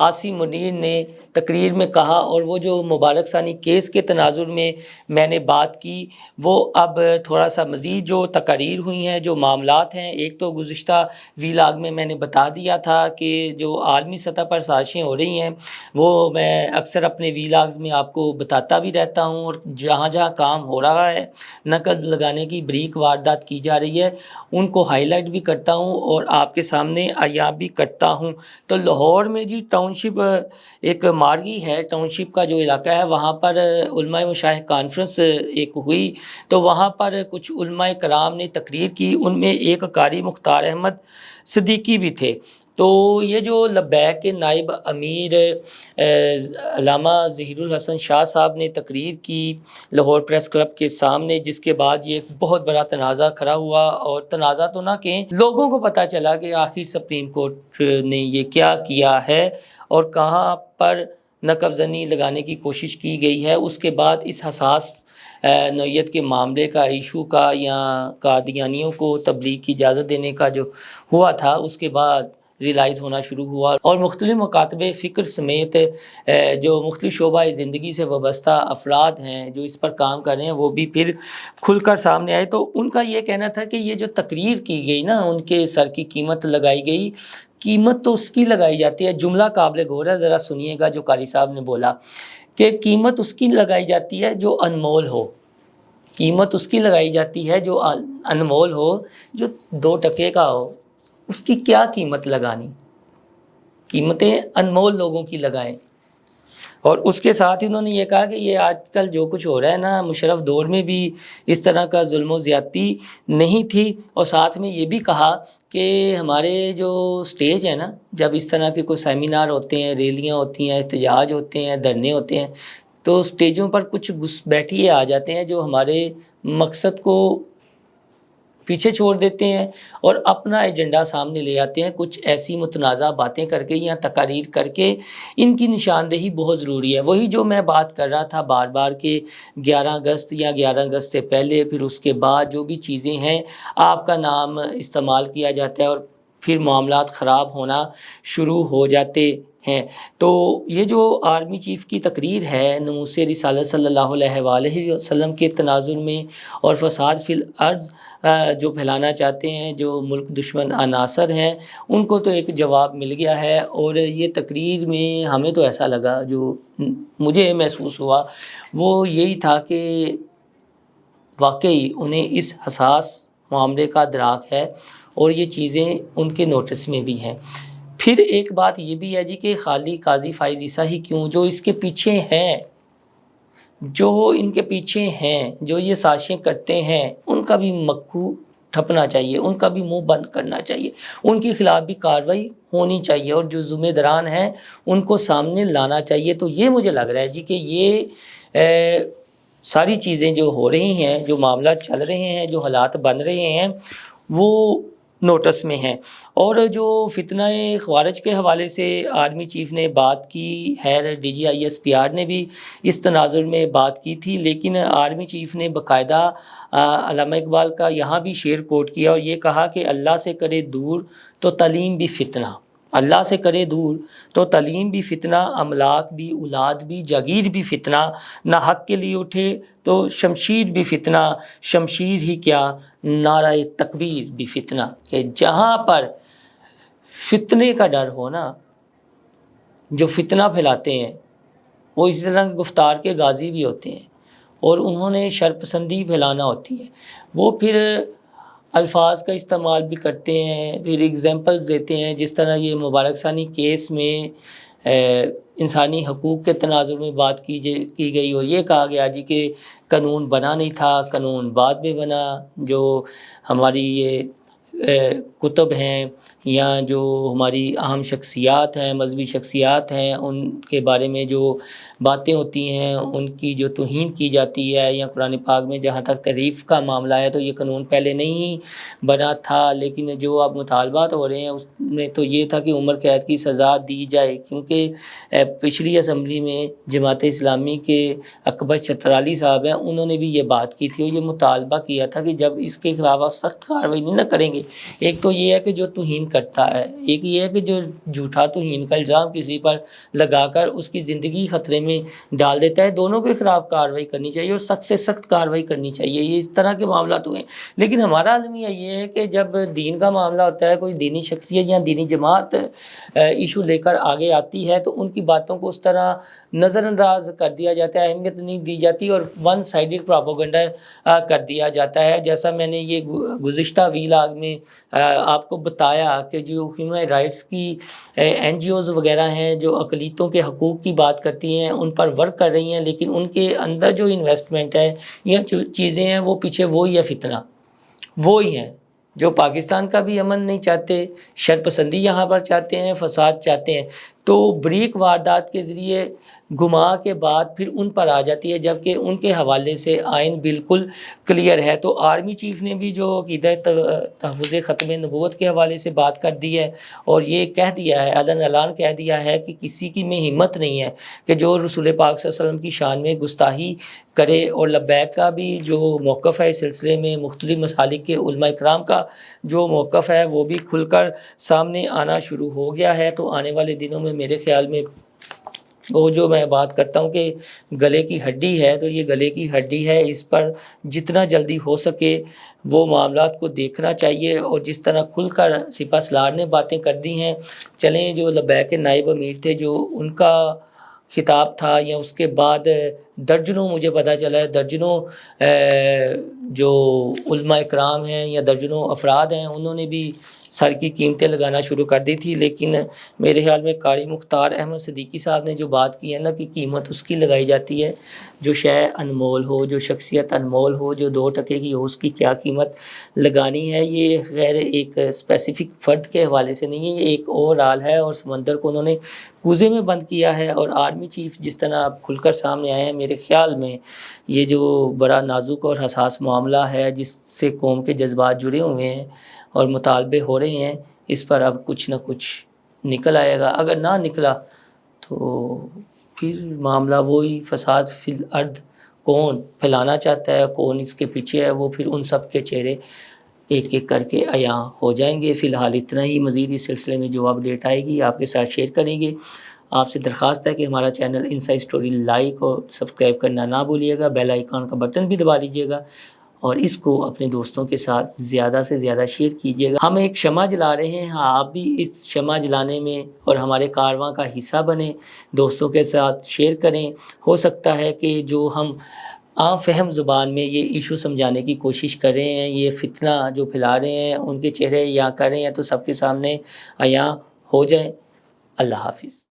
عاصم منیر نے تقریر میں کہا، اور وہ جو مبارک ثانی کیس کے تناظر میں میں نے بات کی، وہ اب تھوڑا سا مزید جو تقاریر ہوئی ہیں، جو معاملات ہیں، ایک تو گزشتہ ویلاگ میں نے بتا دیا تھا کہ جو عالمی سطح پر سازشیں ہو رہی ہیں وہ میں اکثر اپنے ویلاگز میں آپ کو بتاتا بھی رہتا ہوں، اور جہاں جہاں کام ہو رہا ہے، نقد لگانے کی بریک واردات کی جا رہی ہے، ان کو ہائی لائٹ بھی کرتا ہوں اور آپ کے سامنے عیاں بھی کرتا ہوں۔ تو لاہور میں جی ٹاؤن شپ ایک مارگی ہے، ٹاؤن شپ کا جو علاقہ ہے، وہاں پر علماء مشائخ کانفرنس ایک ہوئی، تو وہاں پر کچھ علماء کرام نے تقریر کی، ان میں ایک قاری مختار احمد صدیقی بھی تھے۔ تو یہ جو لبیک کے نائب امیر علامہ ظہیر الحسن شاہ صاحب نے تقریر کی لاہور پریس کلب کے سامنے، جس کے بعد یہ ایک بہت بڑا تنازع کھڑا ہوا، اور تنازع تو نہ کہیں، لوگوں کو پتہ چلا کہ آخر سپریم کورٹ نے یہ کیا کیا ہے اور کہاں پر نقب زنی لگانے کی کوشش کی گئی ہے۔ اس کے بعد اس حساس نوعیت کے معاملے کا، ایشو کا، یا قادیانیوں کو تبلیغ کی اجازت دینے کا جو ہوا تھا، اس کے بعد ریلائز ہونا شروع ہوا، اور مختلف مکاتب فکر سمیت جو مختلف شعبہ زندگی سے وابستہ افراد ہیں جو اس پر کام کر رہے ہیں، وہ بھی پھر کھل کر سامنے آئے۔ تو ان کا یہ کہنا تھا کہ یہ جو تقریر کی گئی نا، ان کے سر کی قیمت لگائی گئی، قیمت تو اس کی لگائی جاتی ہے، جملہ قابل غور ہے، ذرا سنیے گا جو قاری صاحب نے بولا کہ قیمت اس کی لگائی جاتی ہے جو انمول ہو، قیمت اس کی لگائی جاتی ہے جو انمول ہو، جو 2 ٹکے کا ہو، اس کی کیا قیمت لگانی، قیمتیں انمول لوگوں کی لگائیں۔ اور اس کے ساتھ انہوں نے یہ کہا کہ یہ آج کل جو کچھ ہو رہا ہے نا، مشرف دور میں بھی اس طرح کا ظلم و زیادتی نہیں تھی، اور ساتھ میں یہ بھی کہا کہ ہمارے جو سٹیج ہے نا، جب اس طرح کے کوئی سیمینار ہوتے ہیں، ریلیاں ہوتی ہیں، احتجاج ہوتے ہیں، دھرنے ہوتے ہیں، تو سٹیجوں پر کچھ گھسبیٹھیے آ جاتے ہیں جو ہمارے مقصد کو پیچھے چھوڑ دیتے ہیں اور اپنا ایجنڈا سامنے لے آتے ہیں، کچھ ایسی متنازع باتیں کر کے یا تقاریر کر کے۔ ان کی نشاندہی بہت ضروری ہے، وہی جو میں بات کر رہا تھا بار بار کہ 11 اگست یا 11 اگست سے پہلے، پھر اس کے بعد جو بھی چیزیں ہیں، آپ کا نام استعمال کیا جاتا ہے اور پھر معاملات خراب ہونا شروع ہو جاتے ہیں۔ تو یہ جو آرمی چیف کی تقریر ہے ناموس رسالت صلی اللہ علیہ وآلہ وسلم کے تناظر میں، اور فساد فی الارض جو پھیلانا چاہتے ہیں جو ملک دشمن عناصر ہیں، ان کو تو ایک جواب مل گیا ہے۔ اور یہ تقریر میں ہمیں تو ایسا لگا، جو مجھے محسوس ہوا وہ یہی تھا کہ واقعی انہیں اس حساس معاملے کا ادراک ہے اور یہ چیزیں ان کے نوٹس میں بھی ہیں۔ پھر ایک بات یہ بھی ہے جی کہ خالی قاضی فائز عیسیٰ ہی کیوں، جو اس کے پیچھے ہیں، جو ان کے پیچھے ہیں، جو یہ سازشیں کرتے ہیں، ان کا بھی مکھو ٹھپنا چاہیے، ان کا بھی منہ بند کرنا چاہیے، ان کے خلاف بھی کارروائی ہونی چاہیے، اور جو ذمہ داران ہیں ان کو سامنے لانا چاہیے۔ تو یہ مجھے لگ رہا ہے جی کہ یہ ساری چیزیں جو ہو رہی ہیں، جو معاملات چل رہے ہیں، جو حالات بن رہے ہیں، وہ نوٹس میں ہیں۔ اور جو فتنہ خوارج کے حوالے سے آرمی چیف نے بات کی ہے، D G I S P R نے بھی اس تناظر میں بات کی تھی، لیکن آرمی چیف نے باقاعدہ علامہ اقبال کا یہاں بھی شعر کوٹ کیا اور یہ کہا کہ اللہ سے کرے دور تو تعلیم بھی فتنہ، اللہ سے کرے دور تو تعلیم بھی فتنہ، املاک بھی، اولاد بھی، جاگیر بھی فتنہ، نہ حق کے لیے اٹھے تو شمشیر بھی فتنہ، شمشیر ہی کیا نعرہ تکبیر بھی فتنہ۔ کہ جہاں پر فتنے کا ڈر ہو نا، جو فتنہ پھیلاتے ہیں وہ اسی طرح گفتار کے غازی بھی ہوتے ہیں، اور انہوں نے شرپسندی پھیلانا ہوتی ہے، وہ پھر الفاظ کا استعمال بھی کرتے ہیں، پھر ایگزامپلز دیتے ہیں، جس طرح یہ مبارک ثانی کیس میں انسانی حقوق کے تناظر میں بات کی گئی اور یہ کہا گیا جی کہ قانون بنا نہیں تھا، قانون بعد میں بنا۔ جو ہماری یہ کتب ہیں یا جو ہماری اہم شخصیات ہیں، مذہبی شخصیات ہیں، ان کے بارے میں جو باتیں ہوتی ہیں، ان کی جو توہین کی جاتی ہے، یا قرآن پاک میں جہاں تک تحریف کا معاملہ ہے تو یہ قانون پہلے نہیں بنا تھا، لیکن جو اب مطالبات ہو رہے ہیں اس میں تو یہ تھا کہ عمر قید کی سزا دی جائے، کیونکہ پچھلی اسمبلی میں جماعت اسلامی کے اکبر چترالی صاحب ہیں، انہوں نے بھی یہ بات کی تھی اور یہ مطالبہ کیا تھا کہ جب اس کے خلاف سخت کارروائی نہیں نہ کریں گے، ایک تو یہ ہے کہ جو توہین کرتا ہے۔ ایک یہ ہے کہ جو جھوٹا توہین کا الزام کسی پر لگا کر اس کی زندگی خطرے میں ڈال دیتا ہے، دونوں کے خلاف کارروائی کرنی چاہیے اور سخت سے سخت کارروائی کرنی چاہیے۔ یہ اس طرح کے معاملات ہوئے ہیں، لیکن ہمارا المیہ یہ ہے کہ جب دین کا معاملہ ہوتا ہے، کوئی دینی شخصیت یا دینی جماعت ایشو لے کر آگے آتی ہے تو ان کی باتوں کو اس طرح نظر انداز کر دیا جاتا ہے، اہمیت نہیں دی جاتی اور ون سائیڈڈ پروپیگنڈا کر دیا جاتا ہے۔ جیسا میں نے یہ گزشتہ ویلاگ میں آپ کو بتایا کہ جو ہیومن رائٹس کی این جی اوز وغیرہ ہیں جو اقلیتوں کے حقوق کی بات کرتی ہیں، ان پر ورک کر رہی ہیں، لیکن ان کے اندر جو انویسٹمنٹ ہے یا جو چیزیں ہیں وہ پیچھے وہی ہے فتنہ، وہی ہیں جو پاکستان کا بھی امن نہیں چاہتے، شرپسندی یہاں پر چاہتے ہیں، فساد چاہتے ہیں، تو بریک واردات کے ذریعے گھما کے بعد پھر ان پر آ جاتی ہے، جبکہ ان کے حوالے سے آئین بالکل کلیئر ہے۔ تو آرمی چیف نے بھی جو عقیدہ تحفظ ختم نبوت کے حوالے سے بات کر دی ہے اور یہ کہہ دیا ہے، اعلان کہہ دیا ہے کہ کسی کی میں ہمت نہیں ہے کہ جو رسول پاک صلی اللہ علیہ وسلم کی شان میں گستاخی کرے، اور لبیک کا بھی جو موقف ہے اس سلسلے میں، مختلف مسالک کے علماء اکرام کا جو موقف ہے وہ بھی کھل کر سامنے آنا شروع ہو گیا ہے۔ تو آنے والے دنوں میں میرے خیال میں وہ جو میں بات کرتا ہوں کہ گلے کی ہڈی ہے، تو یہ گلے کی ہڈی ہے، اس پر جتنا جلدی ہو سکے وہ معاملات کو دیکھنا چاہیے، اور جس طرح کھل کر سپہ سالار نے باتیں کر دی ہیں، چلیں جو لبیک کے نائب امیر تھے جو ان کا خطاب تھا، یا اس کے بعد درجنوں، مجھے پتہ چلا ہے درجنوں جو علماء اکرام ہیں یا درجنوں افراد ہیں، انہوں نے بھی سر کی قیمتیں لگانا شروع کر دی تھی، لیکن میرے خیال میں قاری مختار احمد صدیقی صاحب نے جو بات کی ہے نا کہ قیمت اس کی لگائی جاتی ہے جو شے انمول ہو، جو شخصیت انمول ہو، جو 2 ٹکے کی ہو، اس کی کیا قیمت لگانی ہے۔ یہ غیر ایک اسپیسیفک فرد کے حوالے سے نہیں ہے، یہ ایک اوور آل ہے، اور سمندر کو انہوں نے کوزے میں بند کیا ہے۔ اور آرمی چیف جس طرح اب کھل کر سامنے آئے ہیں، میرے خیال میں یہ جو بڑا نازک اور حساس معاملہ ہے جس سے قوم کے جذبات جڑے ہوئے ہیں اور مطالبے ہو رہے ہیں، اس پر اب کچھ نہ کچھ نکل آئے گا۔ اگر نہ نکلا تو پھر معاملہ وہی فساد فی الارض کون پھیلانا چاہتا ہے، کون اس کے پیچھے ہے، وہ پھر ان سب کے چہرے ایک ایک کر کے عیاں ہو جائیں گے۔ فی الحال اتنا ہی، مزید اس سلسلے میں جو اپڈیٹ آئے گی آپ کے ساتھ شیئر کریں گے۔ آپ سے درخواست ہے کہ ہمارا چینل انسائیڈ اسٹوری لائک اور سبسکرائب کرنا نہ بھولیے گا، بیل آئیکن کا بٹن بھی دبا لیجیے گا، اور اس کو اپنے دوستوں کے ساتھ زیادہ سے زیادہ شیئر کیجیے گا۔ ہم ایک شمع جلا رہے ہیں، ہاں آپ بھی اس شمع جلانے میں اور ہمارے کارواں کا حصہ بنیں، دوستوں کے ساتھ شیئر کریں۔ ہو سکتا ہے کہ جو ہم عام فہم زبان میں یہ ایشو سمجھانے کی کوشش کر رہے ہیں، یہ فتنہ جو پھیلا رہے ہیں، ان کے چہرے عیاں کر رہے ہیں تو سب کے سامنے عیاں ہو جائیں۔ اللہ حافظ۔